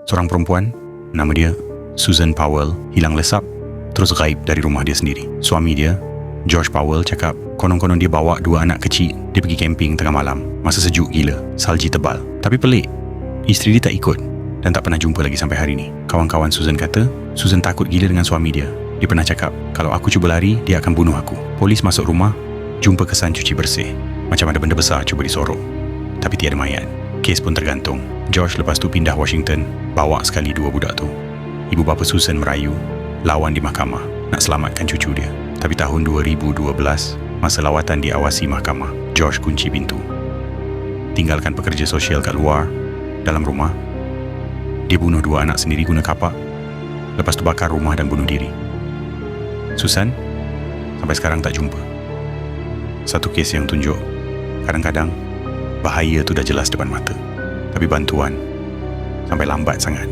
Seorang perempuan, nama dia Susan Powell, hilang lesap terus gaib dari rumah dia sendiri. Suami dia, Josh Powell, cakap konon-konon dia bawa 2 anak kecil. Dia pergi camping tengah malam, masa sejuk gila, salji tebal. Tapi pelik, isteri dia tak ikut dan tak pernah jumpa lagi sampai hari ni. Kawan-kawan Susan kata, Susan takut gila dengan suami dia. Dia pernah cakap, kalau aku cuba lari, dia akan bunuh aku. Polis masuk rumah, jumpa kesan cuci bersih. Macam ada benda besar cuba disorok. Tapi tiada mayat. Kes pun tergantung. Josh lepas tu pindah Washington, bawa sekali 2 budak tu. Ibu bapa Susan merayu, lawan di mahkamah, nak selamatkan cucu dia. Tapi tahun 2012, masa lawatan diawasi mahkamah, Josh kunci pintu. Tinggalkan pekerja sosial kat luar. Dalam rumah, dia bunuh 2 anak sendiri guna kapak. Lepas tu bakar rumah dan bunuh diri. Susan, sampai sekarang tak jumpa. Satu kes yang tunjuk, kadang-kadang bahaya tu dah jelas depan mata, tapi bantuan sampai lambat sangat.